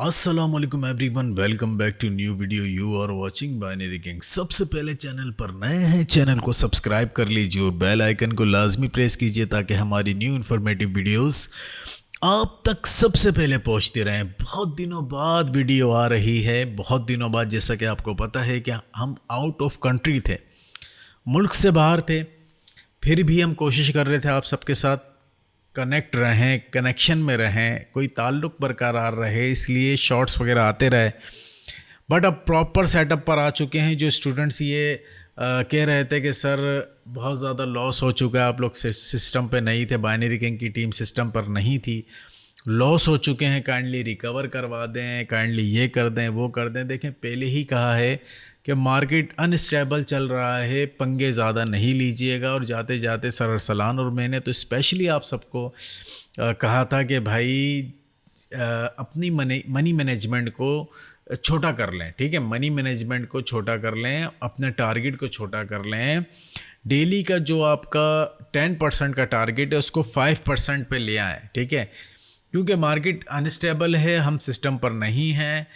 अस्सलाम वालेकुम everyone, welcome back to new video. You are watching binary king. सबसे पहले चैनल पर नए हैं, चैनल को सब्सक्राइब कर लीजिए और बेल आइकन को लाजमी प्रेस कीजिए ताकि हमारी न्यू इन्फॉर्मेटिव वीडियोस आप तक सबसे पहले पहुंचती रहें। बहुत दिनों बाद वीडियो आ रही है, बहुत दिनों बाद। जैसा कि आपको पता है कि हम आउट ऑफ कंट्री थे, मुल्क से बाहर थे, फिर भी हम कोशिश कर रहे थे आप सबके साथ कनेक्ट रहें, कनेक्शन में रहें, कोई ताल्लुक़ बरकरार रहे, इसलिए शॉर्ट्स वगैरह आते रहे। बट अब प्रॉपर सेटअप पर आ चुके हैं। जो स्टूडेंट्स ये कह रहे थे कि सर बहुत ज़्यादा लॉस हो चुका है, आप लोग सिस्टम पे नहीं थे, बाइनरी किंग की टीम सिस्टम पर नहीं थी, लॉस हो चुके हैं, काइंडली रिकवर करवा दें, काइंडली ये कर दें, वो कर दें। देखें, पहले ही कहा है कि मार्केट अनस्टेबल चल रहा है, पंगे ज़्यादा नहीं लीजिएगा। और जाते जाते सर अरसलान और मैंने तो स्पेशली आप सबको कहा था कि भाई अपनी मनी मैनेजमेंट को छोटा कर लें। ठीक है, मनी मैनेजमेंट को छोटा कर लें, अपने टारगेट को छोटा कर लें। डेली का जो आपका 10% का टारगेट है उसको 5% पे ले आएँ। ठीक है, क्योंकि मार्केट अनस्टेबल है, हम सिस्टम पर नहीं हैं,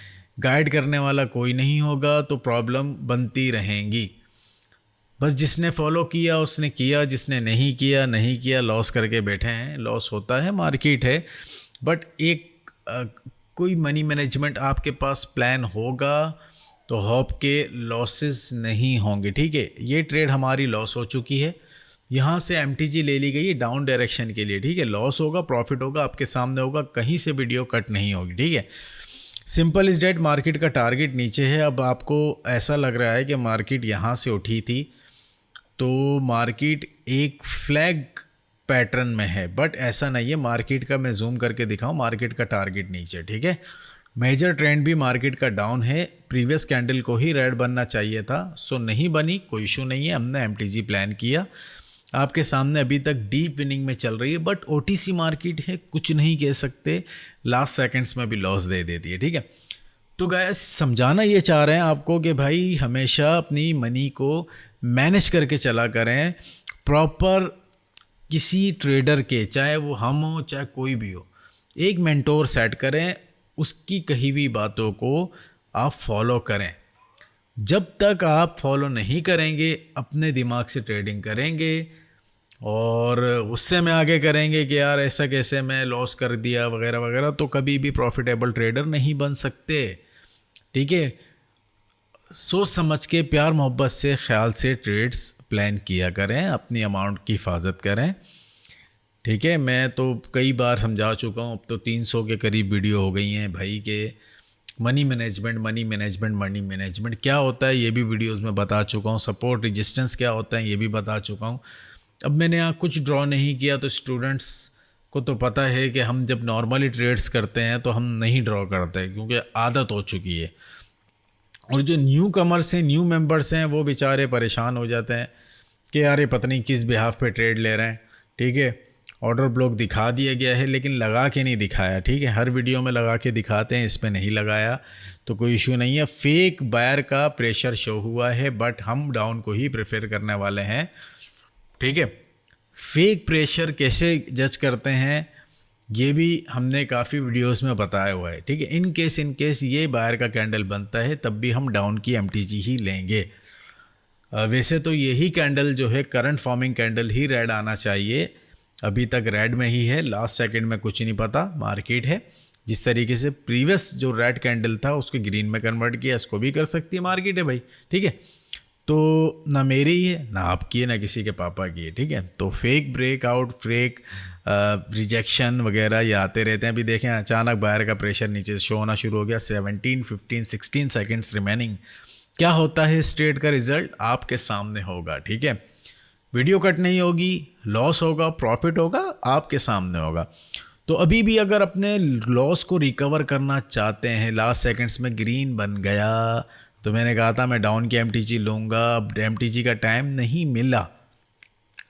गाइड करने वाला कोई नहीं होगा, तो प्रॉब्लम बनती रहेंगी। बस जिसने फॉलो किया उसने किया, जिसने नहीं किया नहीं किया, लॉस करके बैठे हैं। लॉस होता है, मार्केट है, बट एक कोई मनी मैनेजमेंट आपके पास प्लान होगा तो होप के लॉसेस नहीं होंगे। ठीक है, ये ट्रेड हमारी लॉस हो चुकी है, यहाँ से MTG ले ली गई है डाउन डायरेक्शन के लिए। ठीक है, लॉस होगा, प्रॉफिट होगा, आपके सामने होगा, कहीं से वीडियो कट नहीं होगी। ठीक है, सिंपल इज डेट। मार्केट का टारगेट नीचे है। अब आपको ऐसा लग रहा है कि मार्केट यहाँ से उठी थी तो मार्केट एक फ्लैग पैटर्न में है, बट ऐसा नहीं है। मार्केट का मैं जूम करके दिखाऊं, मार्केट का टारगेट नीचे। ठीक है, मेजर ट्रेंड भी मार्केट का डाउन है, प्रीवियस कैंडल को ही रेड बनना चाहिए था, सो नहीं बनी, कोई इशू नहीं है। हमने MTG प्लान किया, आपके सामने अभी तक डीप विनिंग में चल रही है, बट OTC मार्केट है, कुछ नहीं कह सकते, लास्ट सेकंड्स में भी लॉस दे देती है। ठीक है, तो गाइस समझाना ये चाह रहे हैं आपको कि भाई हमेशा अपनी मनी को मैनेज करके चला करें प्रॉपर। किसी ट्रेडर के, चाहे वो हम हो चाहे कोई भी हो, एक मेंटोर सेट करें, उसकी कही हुई बातों को आप फॉलो करें। जब तक आप फॉलो नहीं करेंगे, अपने दिमाग से ट्रेडिंग करेंगे और उससे में आगे करेंगे कि यार ऐसा कैसे मैं लॉस कर दिया वगैरह वगैरह, तो कभी भी प्रॉफिटेबल ट्रेडर नहीं बन सकते। ठीक है, सोच समझ के, प्यार मोहब्बत से, ख्याल से ट्रेड्स प्लान किया करें, अपनी अमाउंट की हिफाजत करें। ठीक है, मैं तो कई बार समझा चुका हूँ, अब तो 300 के करीब वीडियो हो गई हैं भाई के money management money management money management क्या होता है ये भी वीडियोस में बता चुका हूँ, सपोर्ट रेजिस्टेंस क्या होता है ये भी बता चुका हूँ। अब मैंने यहाँ कुछ ड्रॉ नहीं किया, तो स्टूडेंट्स को तो पता है कि हम जब नॉर्मली ट्रेड्स करते हैं तो हम नहीं ड्रॉ करते क्योंकि आदत हो चुकी है। और जो न्यू कमर्स हैं, न्यू मेंबर्स हैं, वो बेचारे परेशान हो जाते हैं कि यार ये पता नहीं किस बिहाफ पे ट्रेड ले रहे हैं। ठीक है, ऑर्डर ब्लॉक दिखा दिया गया है लेकिन लगा के नहीं दिखाया। ठीक है, हर वीडियो में लगा के दिखाते हैं, इस पे नहीं लगाया तो कोई इशू नहीं है। फेक बायर का प्रेशर शो हुआ है, बट हम डाउन को ही प्रेफर करने वाले हैं। ठीक है, फेक प्रेशर कैसे जज करते हैं ये भी हमने काफ़ी वीडियोस में बताया हुआ है। ठीक है, इन केस ये बायर का कैंडल बनता है तब भी हम डाउन की MTG ही लेंगे। वैसे तो यही कैंडल जो है करंट फॉर्मिंग कैंडल ही रेड आना चाहिए, अभी तक रेड में ही है, लास्ट सेकंड में कुछ नहीं पता, मार्केट है। जिस तरीके से प्रीवियस जो रेड कैंडल था उसको ग्रीन में कन्वर्ट किया, इसको भी कर सकती है, मार्केट है भाई। ठीक है, तो ना मेरी ही है, ना आपकी है, ना किसी के पापा की है। ठीक है, तो फेक ब्रेकआउट, फेक रिजेक्शन वगैरह ये आते रहते हैं। अभी देखें अचानक बायर का प्रेशर नीचे से शो होना शुरू हो गया, 17, 15, 16 सेकेंड्स रिमेनिंग। क्या होता है इस ट्रेड का रिजल्ट आपके सामने होगा। ठीक है, वीडियो कट नहीं होगी, लॉस होगा, प्रॉफिट होगा, आपके सामने होगा। तो अभी भी अगर अपने लॉस को रिकवर करना चाहते हैं, लास्ट सेकंड्स में ग्रीन बन गया, तो मैंने कहा था मैं डाउन की MTG लूँगा, अब MTG का टाइम नहीं मिला,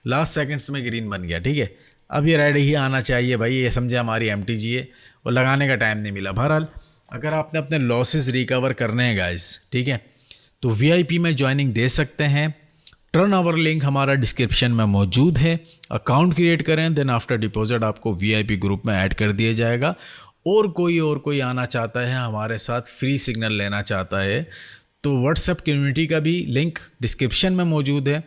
लास्ट सेकंड्स में ग्रीन बन गया। ठीक है, अब ये रेड ही आना चाहिए भाई, ये समझे हमारी MTG है, और लगाने का टाइम नहीं मिला। बहरहाल अगर आपने अपने लॉसेस रिकवर करने हैं गाइस, ठीक है, तो VIP में ज्वाइनिंग दे सकते हैं। टर्न ओवर लिंक हमारा डिस्क्रिप्शन में मौजूद है, अकाउंट क्रिएट करें, देन आफ्टर डिपॉजिट आपको VIP ग्रुप में ऐड कर दिया जाएगा। और कोई आना चाहता है हमारे साथ फ्री सिग्नल लेना चाहता है, तो व्हाट्सएप कम्युनिटी का भी लिंक डिस्क्रिप्शन में मौजूद है,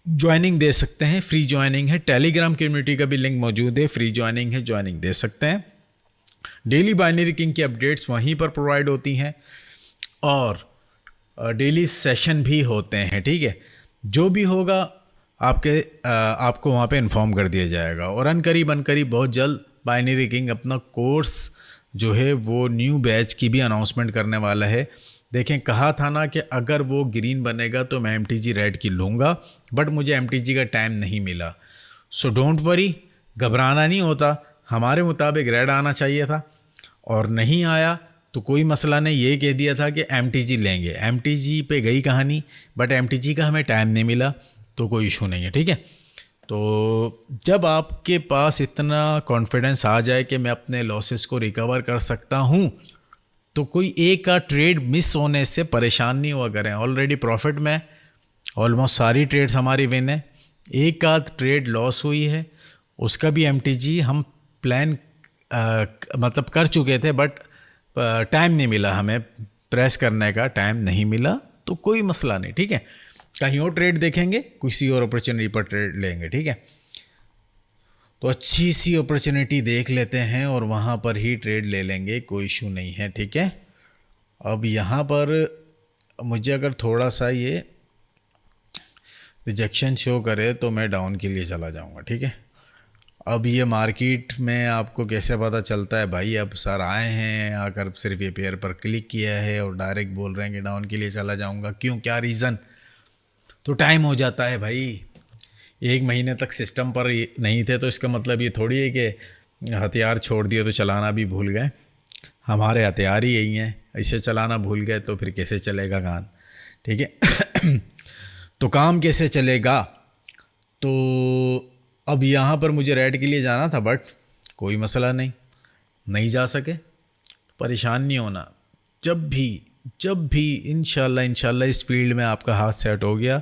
ज्वाइनिंग दे सकते हैं, फ्री ज्वाइनिंग है। टेलीग्राम कम्युनिटी का भी लिंक मौजूद है, फ्री ज्वाइनिंग है, ज्वाइनिंग दे सकते हैं। डेली बाइनरी किंग की अपडेट्स वहीं पर प्रोवाइड होती हैं और डेली सेशन भी होते हैं, ठीक है। जो भी होगा आपको वहाँ पे इन्फॉर्म कर दिया जाएगा। और अनकरीब बहुत जल्द बाइनरी किंग अपना कोर्स जो है वो न्यू बैच की भी अनाउंसमेंट करने वाला है। देखें, कहा था ना कि अगर वो ग्रीन बनेगा तो मैं MTG रेड की लूँगा, बट मुझे MTG का टाइम नहीं मिला। सो डोंट वरी, घबराना नहीं होता। हमारे मुताबिक रेड आना चाहिए था और नहीं आया तो कोई मसला नहीं, ये कह दिया था कि MTG लेंगे, MTG पे गई कहानी, बट MTG का हमें टाइम नहीं मिला, तो कोई इशू नहीं है, ठीक है। तो जब आपके पास इतना कॉन्फिडेंस आ जाए कि मैं अपने लॉसेस को रिकवर कर सकता हूँ, तो कोई एक का ट्रेड मिस होने से परेशान नहीं हुआ करें। ऑलरेडी प्रॉफिट में ऑलमोस्ट सारी ट्रेड्स हमारी विन है। एक आध ट्रेड लॉस हुई है, उसका भी MTG हम प्लान मतलब कर चुके थे, बट टाइम नहीं मिला, हमें प्रेस करने का टाइम नहीं मिला, तो कोई मसला नहीं, ठीक है। कहीं और ट्रेड देखेंगे, किसी और अपॉर्चुनिटी पर ट्रेड लेंगे, ठीक है। तो अच्छी सी अपॉर्चुनिटी देख लेते हैं और वहाँ पर ही ट्रेड ले लेंगे, कोई इशू नहीं है, ठीक है। अब यहाँ पर मुझे अगर थोड़ा सा ये रिजेक्शन शो करे तो मैं डाउन के लिए चला जाऊँगा, ठीक है। अब ये मार्केट में आपको कैसे पता चलता है भाई? अब सर आए हैं, आकर सिर्फ ये पेयर पर क्लिक किया है और डायरेक्ट बोल रहे हैं कि डाउन के लिए चला जाऊँगा, क्यों, क्या रीज़न? तो टाइम हो जाता है भाई। 1 महीने तक सिस्टम पर नहीं थे तो इसका मतलब ये थोड़ी है कि हथियार छोड़ दिए तो चलाना भी भूल गए। हमारे हथियार ही यही हैं, इसे चलाना भूल गए तो फिर कैसे चलेगा काम, ठीक है। तो काम कैसे चलेगा? तो अब यहाँ पर मुझे रेड के लिए जाना था, बट कोई मसला नहीं जा सके, परेशान नहीं होना। जब भी इंशाल्लाह इस फील्ड में आपका हाथ सेट हो गया,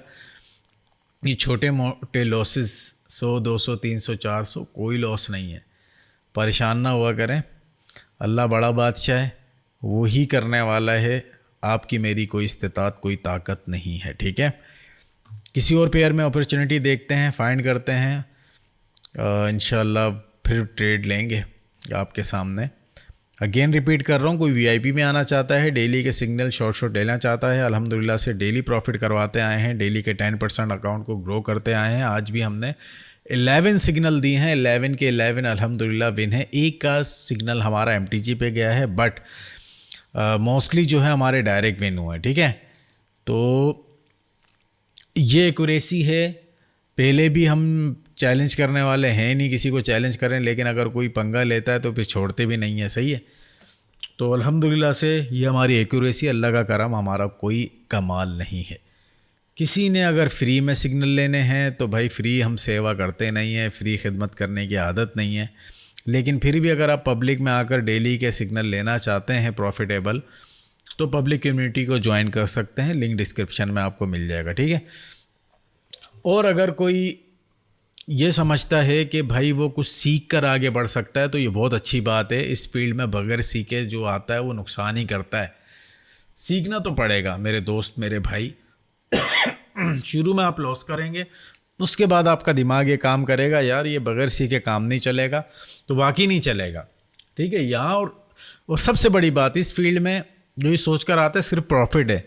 ये छोटे मोटे लॉसेस 100 200 300 400 कोई लॉस नहीं है, परेशान ना हुआ करें। अल्लाह बड़ा बादशाह है, वो ही करने वाला है, आपकी मेरी कोई इस्तिताअत कोई ताकत नहीं है, ठीक है। किसी और पेयर में अपॉर्चुनिटी देखते हैं, फाइंड करते हैं, इंशाल्लाह फिर ट्रेड लेंगे आपके सामने। अगेन रिपीट कर रहा हूँ, कोई VIP में आना चाहता है, डेली के सिग्नल शॉर्ट लेना चाहता है, अल्हम्दुलिल्लाह से डेली प्रॉफिट करवाते आए हैं, डेली के 10% अकाउंट को ग्रो करते आए हैं। आज भी हमने 11 सिग्नल दिए हैं, 11 के 11 अल्हम्दुलिल्लाह विन है। एक का सिग्नल हमारा MTG पे गया है, बट मोस्टली जो है हमारे डायरेक्ट विन हुए हैं, ठीक है। तो ये एक्यूरेसी है। पहले भी हम चैलेंज करने वाले हैं नहीं, किसी को चैलेंज करें, लेकिन अगर कोई पंगा लेता है तो फिर छोड़ते भी नहीं है, सही है। तो अल्हम्दुलिल्लाह से ये हमारी एक्यूरेसी, अल्लाह का करम, हमारा कोई कमाल नहीं है। किसी ने अगर फ्री में सिग्नल लेने हैं तो भाई फ्री हम सेवा करते नहीं हैं, फ्री खिदमत करने की आदत नहीं है। लेकिन फिर भी अगर आप पब्लिक में आकर डेली के सिग्नल लेना चाहते हैं प्रॉफिटेबल, तो पब्लिक कम्युनिटी को ज्वाइन कर सकते हैं, लिंक डिस्क्रिप्शन में आपको मिल जाएगा, ठीक है। और अगर कोई ये समझता है कि भाई वो कुछ सीख कर आगे बढ़ सकता है, तो ये बहुत अच्छी बात है। इस फील्ड में बगैर सीखे जो आता है वो नुकसान ही करता है। सीखना तो पड़ेगा मेरे दोस्त, मेरे भाई। शुरू में आप लॉस करेंगे, उसके बाद आपका दिमाग ये काम करेगा, यार ये बगैर सीखे काम नहीं चलेगा, तो वाकई नहीं चलेगा, ठीक है। यहाँ और सबसे बड़ी बात, इस फील्ड में जो ये सोच कर आता है सिर्फ प्रॉफिट है,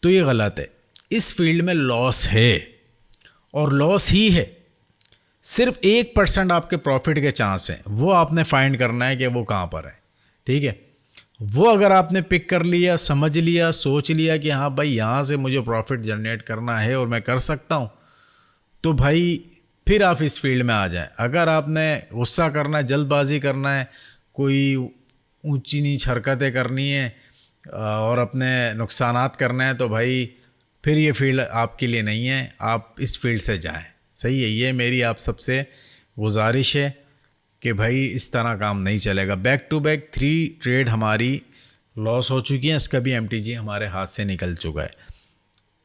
तो ये गलत है। इस फील्ड में लॉस है और लॉस ही है। सिर्फ 1% आपके प्रॉफिट के चांस हैं, वो आपने फाइंड करना है कि वो कहाँ पर है, ठीक है। वो अगर आपने पिक कर लिया, समझ लिया, सोच लिया कि हाँ भाई यहाँ से मुझे प्रॉफिट जनरेट करना है और मैं कर सकता हूँ, तो भाई फिर आप इस फील्ड में आ जाएं। अगर आपने गुस्सा करना है, जल्दबाजी करना है, कोई ऊंची नीच हरकतें करनी है और अपने नुकसानात करना है, तो भाई फिर ये फील्ड आपके लिए नहीं है, आप इस फील्ड से जाएं, सही है। ये मेरी आप सबसे गुजारिश है कि भाई इस तरह काम नहीं चलेगा। बैक टू बैक 3 ट्रेड हमारी लॉस हो चुकी हैं, इसका भी MTG हमारे हाथ से निकल चुका है,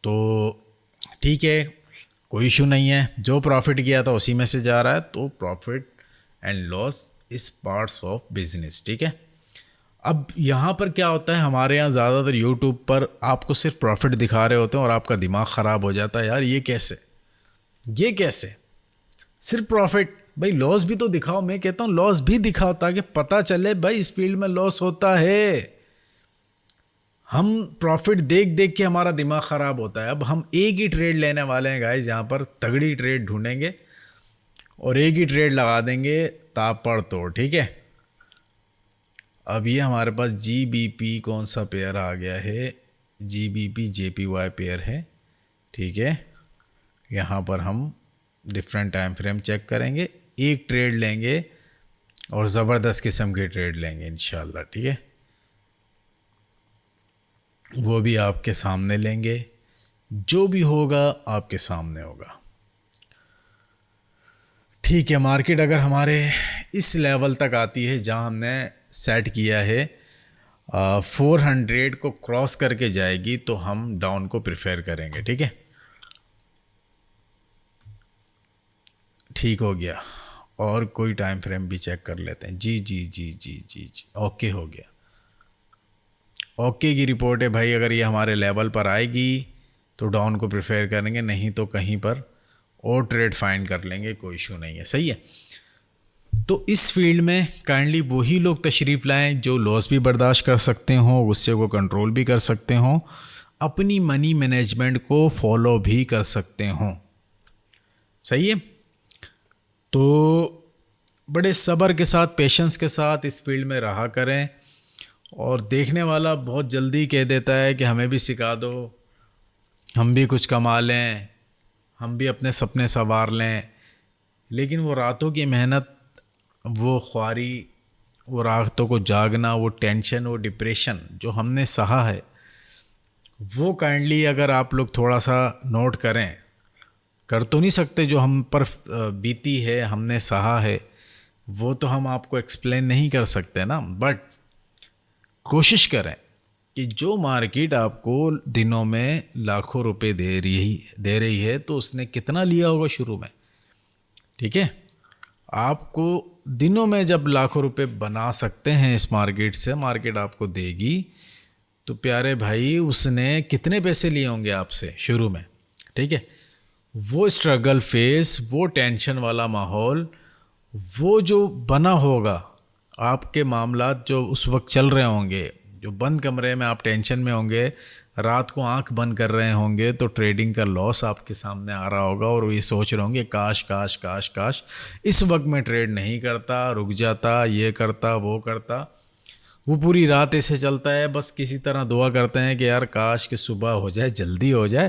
तो ठीक है, कोई इशू नहीं है। जो प्रॉफिट किया था उसी में से जा रहा है, तो प्रॉफिट एंड लॉस इस पार्ट्स ऑफ बिजनेस, ठीक है। अब यहाँ पर क्या होता है, हमारे यहाँ ज़्यादातर यूट्यूब पर आपको सिर्फ प्रॉफिट दिखा रहे होते हैं और आपका दिमाग ख़राब हो जाता है, यार ये कैसे, ये कैसे, सिर्फ प्रॉफिट, भाई लॉस भी तो दिखाओ। मैं कहता हूँ लॉस भी दिखाओ ताकि पता चले भाई इस फील्ड में लॉस होता है। हम प्रॉफिट देख देख के हमारा दिमाग ख़राब होता है। अब हम एक ही ट्रेड लेने वाले हैं गाइस, यहाँ पर तगड़ी ट्रेड ढूंढेंगे और एक ही ट्रेड लगा देंगे तापड़ तोड़, ठीक है। अब ये हमारे पास GBP कौन सा पेयर आ गया है, GBP JPY पेयर है, ठीक है। यहाँ पर हम डिफरेंट टाइम फ्रेम चेक करेंगे, एक ट्रेड लेंगे और ज़बरदस्त किस्म की ट्रेड लेंगे इंशाल्लाह, ठीक है। वो भी आपके सामने लेंगे, जो भी होगा आपके सामने होगा, ठीक है। मार्केट अगर हमारे इस लेवल तक आती है जहां हमने सेट किया है 400 को क्रॉस करके जाएगी तो हम डाउन को प्रेफर करेंगे, ठीक है। ठीक हो गया, और कोई टाइम फ्रेम भी चेक कर लेते हैं। जी जी जी जी जी जी, ओके हो गया, ओके की रिपोर्ट है भाई। अगर ये हमारे लेवल पर आएगी तो डाउन को प्रेफर करेंगे, नहीं तो कहीं पर और ट्रेड फाइंड कर लेंगे, कोई इशू नहीं है, सही है। तो इस फील्ड में काइंडली वही लोग तशरीफ़ लाएं जो लॉस भी बर्दाश्त कर सकते हों, गुस्से को कंट्रोल भी कर सकते हों, अपनी मनी मैनेजमेंट को फॉलो भी कर सकते हों, सही है। तो बड़े सब्र के साथ, पेशेंस के साथ इस फील्ड में रहा करें, और देखने वाला बहुत जल्दी कह देता है कि हमें भी सिखा दो, हम भी कुछ कमा लें, हम भी अपने सपने संवार लें। लेकिन वो रातों की मेहनत, वो ख्वारी, वो रातों को जागना, वो टेंशन, वो डिप्रेशन जो हमने सहा है, वो काइंडली अगर आप लोग थोड़ा सा नोट करें, कर तो नहीं सकते जो हम पर बीती है, हमने सहा है, वो तो हम आपको एक्सप्लेन नहीं कर सकते ना। बट कोशिश करें कि जो मार्केट आपको दिनों में लाखों रुपए दे रही है तो उसने कितना लिया होगा शुरू में, ठीक है। आपको दिनों में जब लाखों रुपए बना सकते हैं इस मार्केट से, मार्केट आपको देगी, तो प्यारे भाई उसने कितने पैसे लिए होंगे आपसे शुरू में, ठीक है। वो स्ट्रगल फेस, वो टेंशन वाला माहौल, वो जो बना होगा, आपके मामलात जो उस वक्त चल रहे होंगे, जो बंद कमरे में आप टेंशन में होंगे, रात को आंख बंद कर रहे होंगे तो ट्रेडिंग का लॉस आपके सामने आ रहा होगा और ये सोच रहे होंगे काश काश काश काश इस वक्त मैं ट्रेड नहीं करता, रुक जाता, ये करता, वो करता। वो पूरी रात ऐसे चलता है, बस किसी तरह दुआ करते हैं कि यार काश कि सुबह हो जाए, जल्दी हो जाए,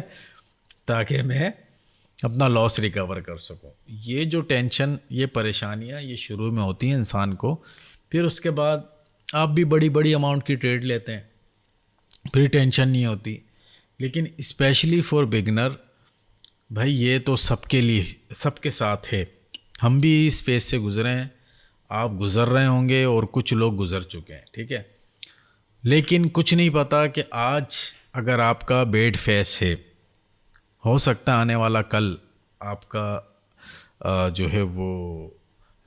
ताकि मैं अपना लॉस रिकवर कर सकूं। ये जो टेंशन, ये परेशानियां, ये शुरू में होती हैं इंसान को, फिर उसके बाद आप भी बड़ी बड़ी अमाउंट की ट्रेड लेते हैं, फिर टेंशन नहीं होती। लेकिन स्पेशली फॉर बिगनर भाई ये तो सबके लिए, सबके साथ है। हम भी इस फेज से गुजरे हैं, आप गुज़र रहे होंगे और कुछ लोग गुज़र चुके हैं, ठीक है। लेकिन कुछ नहीं पता कि आज अगर आपका बैड फेस है, हो सकता है आने वाला कल आपका जो है वो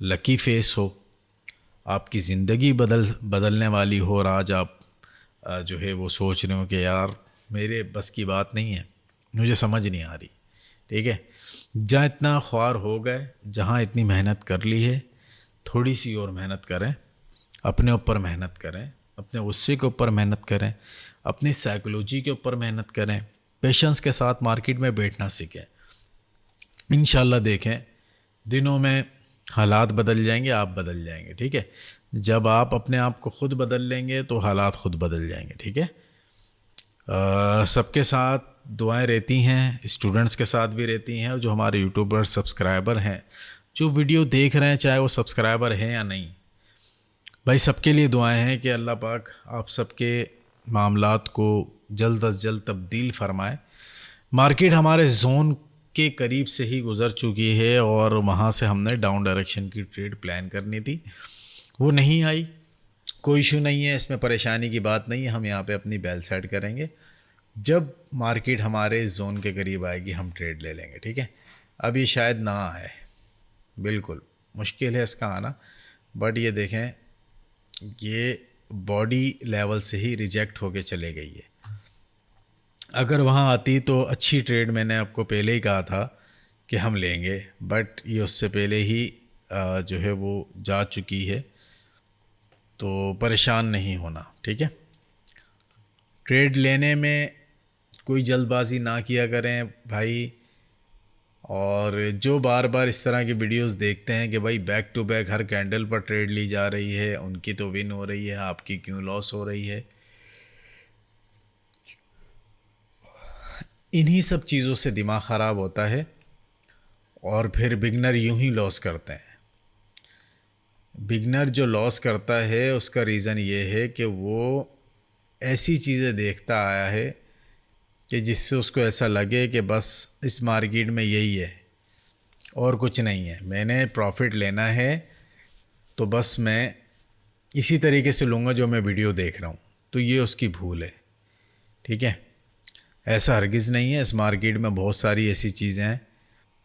लकी फेस हो, आपकी ज़िंदगी बदलने वाली हो, और आज आप जो है वो सोच रहे हो कि यार मेरे बस की बात नहीं है, मुझे समझ नहीं आ रही, ठीक है। जहाँ इतना ख्वार हो गए, जहाँ इतनी मेहनत कर ली है, थोड़ी सी और मेहनत करें, अपने ऊपर मेहनत करें, अपने गुस्से के ऊपर मेहनत करें, अपनी साइकोलॉजी के ऊपर मेहनत करें, पेशेंस के साथ मार्केट में बैठना सीखें। इंशाल्लाह देखें दिनों में हालात बदल जाएंगे, आप बदल जाएंगे, ठीक है। जब आप अपने आप को ख़ुद बदल लेंगे तो हालात ख़ुद बदल जाएंगे, ठीक है। सबके साथ दुआएं रहती हैं, स्टूडेंट्स के साथ भी रहती हैं, और जो हमारे यूट्यूबर सब्सक्राइबर हैं, जो वीडियो देख रहे हैं, चाहे वो सब्सक्राइबर हैं या नहीं, भाई सबके लिए दुआएं हैं कि अल्लाह पाक आप सबके मामलात को जल्द अज जल्द तब्दील फरमाए। मार्केट हमारे जोन के करीब से ही गुज़र चुकी है और वहाँ से हमने डाउन डायरेक्शन की ट्रेड प्लान करनी थी, वो नहीं आई, कोई इशू नहीं है, इसमें परेशानी की बात नहीं है। हम यहाँ पे अपनी बेल सेट करेंगे, जब मार्केट हमारे जोन के करीब आएगी हम ट्रेड ले लेंगे, ठीक है। अब ये शायद ना आए, बिल्कुल मुश्किल है इसका आना, बट ये देखें, ये बॉडी लेवल से ही रिजेक्ट होके चले गई है। अगर वहाँ आती तो अच्छी ट्रेड, मैंने आपको पहले ही कहा था कि हम लेंगे, बट ये उससे पहले ही जो है वो जा चुकी है, तो परेशान नहीं होना, ठीक है। ट्रेड लेने में कोई जल्दबाजी ना किया करें भाई। और जो बार बार इस तरह की वीडियोस देखते हैं कि भाई बैक टू बैक हर कैंडल पर ट्रेड ली जा रही है, उनकी तो विन हो रही है, आपकी क्यों लॉस हो रही है, इन्हीं सब चीज़ों से दिमाग ख़राब होता है और फिर बिगनर यूं ही लॉस करते हैं। बिगनर जो लॉस करता है उसका रीज़न ये है कि वो ऐसी चीज़ें देखता आया है कि जिससे उसको ऐसा लगे कि बस इस मार्केट में यही है और कुछ नहीं है, मैंने प्रॉफिट लेना है तो बस मैं इसी तरीके से लूँगा जो मैं वीडियो देख रहा हूँ। तो ये उसकी भूल है, ठीक है। ऐसा हरगिज़ नहीं है। इस मार्केट में बहुत सारी ऐसी चीज़ें हैं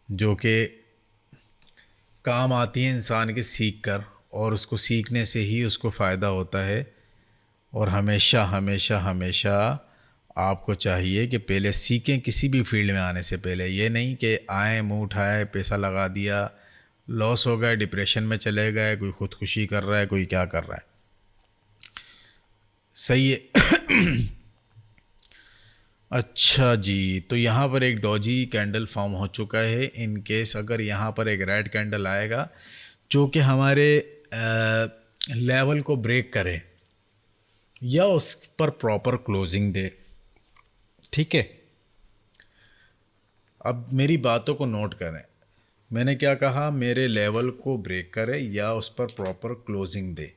जो कि काम आती हैं इंसान के सीख कर, और उसको सीखने से ही उसको फ़ायदा होता है। और हमेशा हमेशा हमेशा आपको चाहिए कि पहले सीखें, किसी भी फील्ड में आने से पहले। ये नहीं कि आए, मुंह उठाए, पैसा लगा दिया, लॉस हो गया, डिप्रेशन में चले गए, कोई ख़ुदकुशी कर रहा है, कोई क्या कर रहा है। सही है। अच्छा जी, तो यहाँ पर एक डॉजी कैंडल फॉर्म हो चुका है। इन केस अगर यहाँ पर एक रेड कैंडल आएगा जो कि हमारे लेवल को ब्रेक करे या उस पर प्रॉपर क्लोजिंग दे, ठीक है। अब मेरी बातों को नोट करें, मैंने क्या कहा, मेरे लेवल को ब्रेक करे या उस पर प्रॉपर क्लोजिंग दे।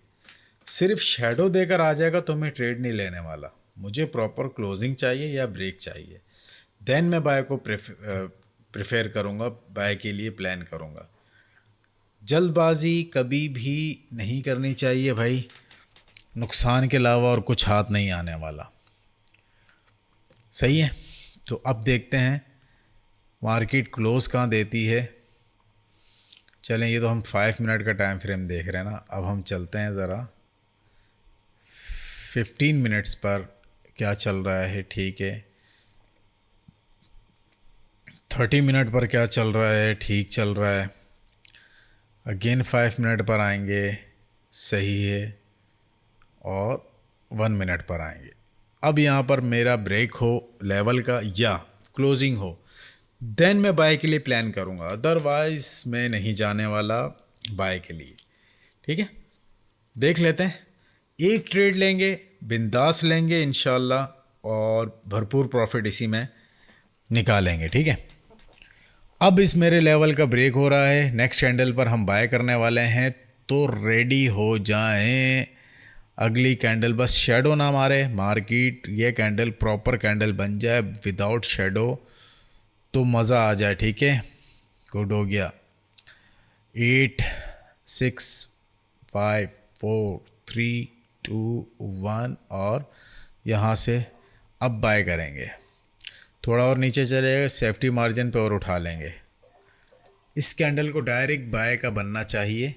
सिर्फ शेडो देकर आ जाएगा तो मैं ट्रेड नहीं लेने वाला, मुझे प्रॉपर क्लोजिंग चाहिए या ब्रेक चाहिए, देन मैं बाय को प्रेफर करूँगा, बाय के लिए प्लान करूँगा। जल्दबाजी कभी भी नहीं करनी चाहिए भाई, नुकसान के अलावा और कुछ हाथ नहीं आने वाला। सही है। तो अब देखते हैं मार्केट क्लोज़ कहाँ देती है। चलें, ये तो हम 5 मिनट का टाइम फ्रेम देख रहे हैं ना। अब हम चलते हैं ज़रा 15 मिनट्स पर क्या चल रहा है, ठीक है। 30 मिनट पर क्या चल रहा है, ठीक चल रहा है। अगेन 5 मिनट पर आएंगे, सही है। और 1 मिनट पर आएंगे। अब यहाँ पर मेरा ब्रेक हो लेवल का या क्लोजिंग हो, देन मैं बाय के लिए प्लान करूँगा, अदरवाइज़ मैं नहीं जाने वाला बाय के लिए, ठीक है। देख लेते हैं, एक ट्रेड लेंगे, बिंदास लेंगे इंशाल्लाह, और भरपूर प्रॉफिट इसी में निकालेंगे, ठीक है। अब इस मेरे लेवल का ब्रेक हो रहा है, नेक्स्ट कैंडल पर हम बाय करने वाले हैं, तो रेडी हो जाएं। अगली कैंडल बस शेडो ना मारे मार्केट, ये कैंडल प्रॉपर कैंडल बन जाए विदाउट शेडो तो मज़ा आ जाए, ठीक है। गुड हो गया। 8 6 5 4 3 2 1 और यहाँ से अब बाय करेंगे। थोड़ा और नीचे चलेगा, सेफ्टी मार्जिन पे और उठा लेंगे। इस कैंडल को डायरेक्ट बाय का बनना चाहिए,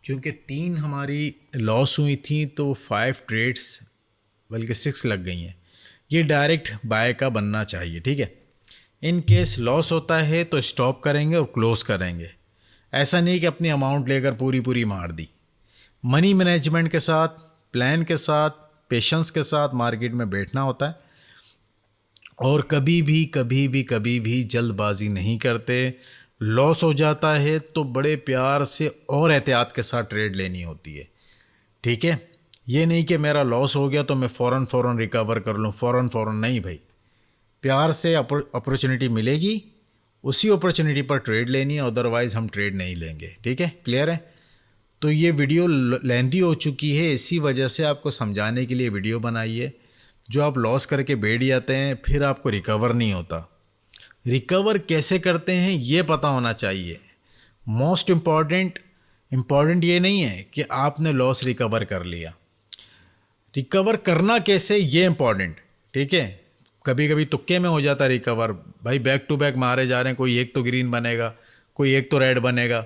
क्योंकि 3 हमारी लॉस हुई थी तो 5 ट्रेड्स बल्कि 6 लग गई हैं। ये डायरेक्ट बाय का बनना चाहिए, ठीक है। इन केस लॉस होता है तो स्टॉप करेंगे और क्लोज करेंगे। ऐसा नहीं कि अपनी अमाउंट लेकर पूरी पूरी मार दी। मनी मैनेजमेंट के साथ, प्लान के साथ, पेशेंस के साथ मार्केट में बैठना होता है, और कभी भी जल्दबाजी नहीं करते। लॉस हो जाता है तो बड़े प्यार से और एहतियात के साथ ट्रेड लेनी होती है, ठीक है। ये नहीं कि मेरा लॉस हो गया तो मैं फ़ौरन रिकवर कर लूँ, फ़ौरन नहीं भाई। प्यार से अपॉर्चुनिटी मिलेगी, उसी अपॉर्चुनिटी पर ट्रेड लेनी है, अदरवाइज़ हम ट्रेड नहीं लेंगे, ठीक है। क्लियर है। तो ये वीडियो लेंथी हो चुकी है, इसी वजह से आपको समझाने के लिए वीडियो बनाई है। जो आप लॉस करके बैठ जाते हैं फिर आपको रिकवर नहीं होता। रिकवर कैसे करते हैं ये पता होना चाहिए। मोस्ट इम्पॉर्टेंट ये नहीं है कि आपने लॉस रिकवर कर लिया, रिकवर करना कैसे ये इम्पॉर्टेंट, ठीक है। कभी कभी तुक्के में हो जाता है रिकवर, भाई बैक टू बैक मारे जा रहे हैं, कोई एक तो ग्रीन बनेगा, कोई एक तो रेड बनेगा।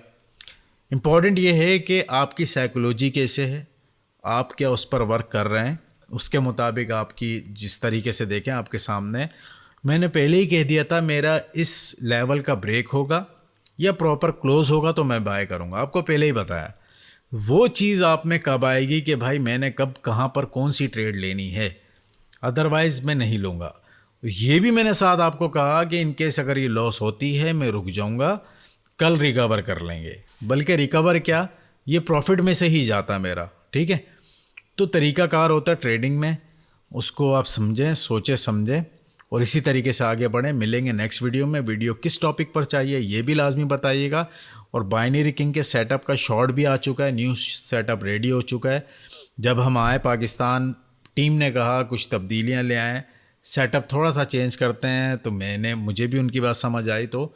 इम्पॉर्टेंट ये है कि आपकी साइकोलॉजी कैसे है, आप क्या उस पर वर्क कर रहे हैं, उसके मुताबिक आपकी जिस तरीके से देखें आपके सामने। मैंने पहले ही कह दिया था मेरा इस लेवल का ब्रेक होगा या प्रॉपर क्लोज होगा तो मैं बाय करूँगा, आपको पहले ही बताया। वो चीज़ आप में कब आएगी कि भाई मैंने कब कहाँ पर कौन सी ट्रेड लेनी है, अदरवाइज़ मैं नहीं लूँगा। ये भी मैंने साथ आपको कहा कि इनकेस अगर ये लॉस होती है मैं रुक जाऊँगा, कल रिकवर कर लेंगे। बल्कि रिकवर क्या, ये प्रॉफिट में से ही जाता मेरा, ठीक है। तो तरीक़ाकार होता है ट्रेडिंग में, उसको आप समझें, सोचें समझें और इसी तरीके से आगे बढ़ें। मिलेंगे नेक्स्ट वीडियो में। वीडियो किस टॉपिक पर चाहिए ये भी लाजमी बताइएगा। और बाइनरी किंग के सेटअप का शॉर्ट भी आ चुका है, न्यू सेटअप रेडी हो चुका है। जब हम आए पाकिस्तान, टीम ने कहा कुछ तब्दीलियां ले आएँ, सेटअप थोड़ा सा चेंज करते हैं, तो मुझे भी उनकी बात समझ आई। तो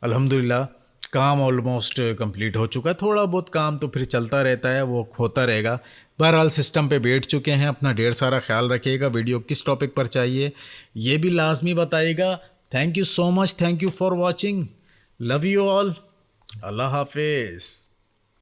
अल्हम्दुलिल्लाह काम ऑलमोस्ट कंप्लीट हो चुका है। थोड़ा बहुत काम तो फिर चलता रहता है, वो होता रहेगा। बहरहाल सिस्टम पे बैठ चुके हैं। अपना ढेर सारा ख्याल रखिएगा। वीडियो किस टॉपिक पर चाहिए ये भी लाजमी बताइएगा। Thank you so much, thank you for watching, love you all, अल्लाह हाफिज़।